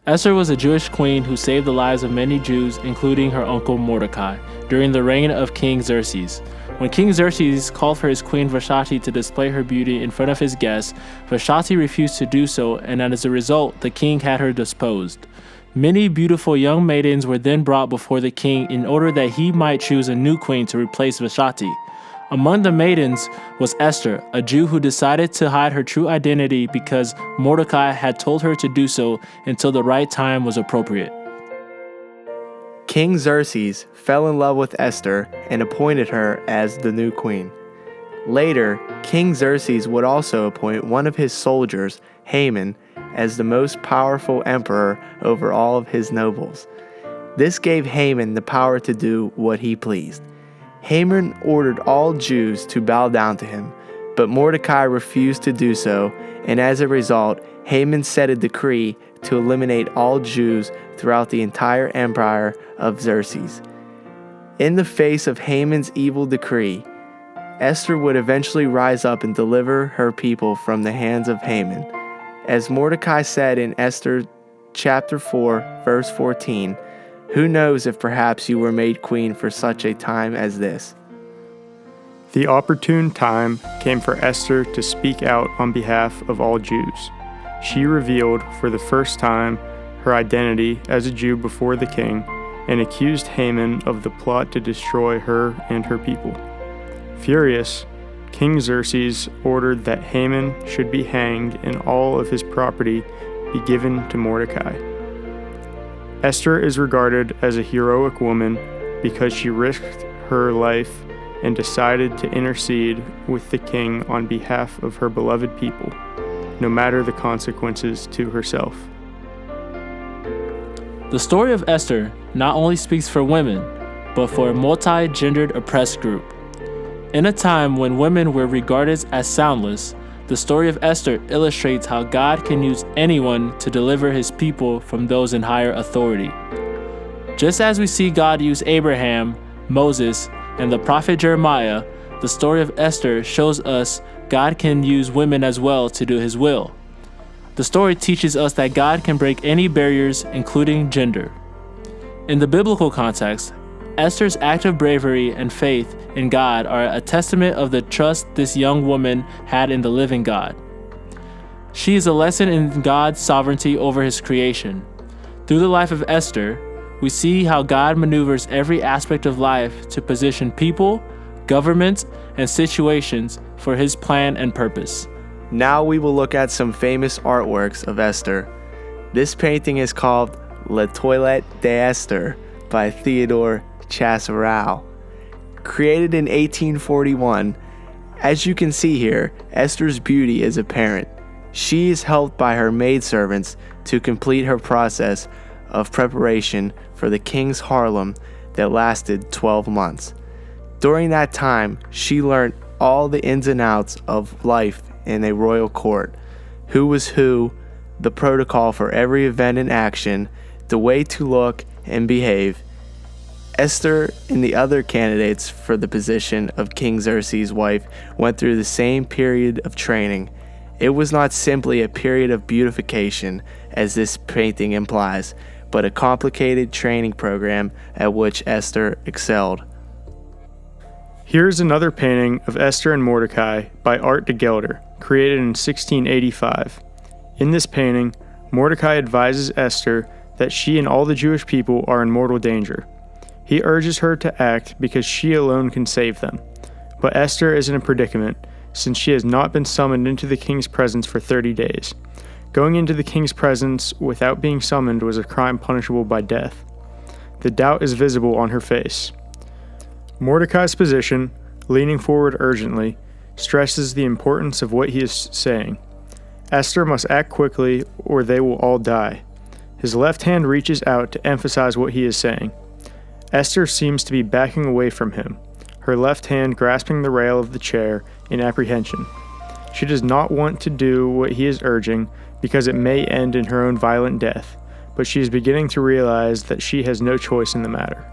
Esther was a Jewish queen who saved the lives of many Jews, including her uncle Mordecai, during the reign of King Xerxes. When King Xerxes called for his queen Vashti to display her beauty in front of his guests, Vashti refused to do so, and as a result, the king had her deposed. Many beautiful young maidens were then brought before the king in order that he might choose a new queen to replace Vashti. Among the maidens was Esther, a Jew who decided to hide her true identity because Mordecai had told her to do so until the right time was appropriate. King Xerxes fell in love with Esther and appointed her as the new queen. Later, King Xerxes would also appoint one of his soldiers, Haman, as the most powerful emperor over all of his nobles. This gave Haman the power to do what he pleased. Haman ordered all Jews to bow down to him, but Mordecai refused to do so, and as a result, Haman set a decree to eliminate all Jews throughout the entire empire of Xerxes. In the face of Haman's evil decree, Esther would eventually rise up and deliver her people from the hands of Haman. As Mordecai said in Esther chapter 4, verse 14, "Who knows if perhaps you were made queen for such a time as this?" The opportune time came for Esther to speak out on behalf of all Jews. She revealed for the first time her identity as a Jew before the king and accused Haman of the plot to destroy her and her people. Furious, King Xerxes ordered that Haman should be hanged and all of his property be given to Mordecai. Esther is regarded as a heroic woman because she risked her life and decided to intercede with the king on behalf of her beloved people, no matter the consequences to herself. The story of Esther not only speaks for women, but for a multi-gendered oppressed group. In a time when women were regarded as soundless, the story of Esther illustrates how God can use anyone to deliver his people from those in higher authority. Just as we see God use Abraham, Moses, and the prophet Jeremiah, the story of Esther shows us God can use women as well to do his will. The story teaches us that God can break any barriers, including gender. In the biblical context, Esther's act of bravery and faith in God are a testament of the trust this young woman had in the living God. She is a lesson in God's sovereignty over his creation. Through the life of Esther, we see how God maneuvers every aspect of life to position people, governments, and situations for his plan and purpose. Now we will look at some famous artworks of Esther. This painting is called La Toilette d'Esther by Theodore Chasseral. Created in 1841, as you can see here, Esther's beauty is apparent. She is helped by her maidservants to complete her process of preparation for the king's harem that lasted 12 months. During that time, she learned all the ins and outs of life in a royal court, who was who, the protocol for every event and action, the way to look and behave. Esther and the other candidates for the position of King Xerxes' wife went through the same period of training. It was not simply a period of beautification, as this painting implies, but a complicated training program at which Esther excelled. Here's another painting of Esther and Mordecai by Art de Gelder, created in 1685. In this painting, Mordecai advises Esther that she and all the Jewish people are in mortal danger. He urges her to act because she alone can save them. But Esther is in a predicament, since she has not been summoned into the king's presence for 30 days. Going into the king's presence without being summoned was a crime punishable by death. The doubt is visible on her face. Mordecai's position, leaning forward urgently, stresses the importance of what he is saying. Esther must act quickly or they will all die. His left hand reaches out to emphasize what he is saying. Esther seems to be backing away from him, her left hand grasping the rail of the chair in apprehension. She does not want to do what he is urging because it may end in her own violent death, but she is beginning to realize that she has no choice in the matter.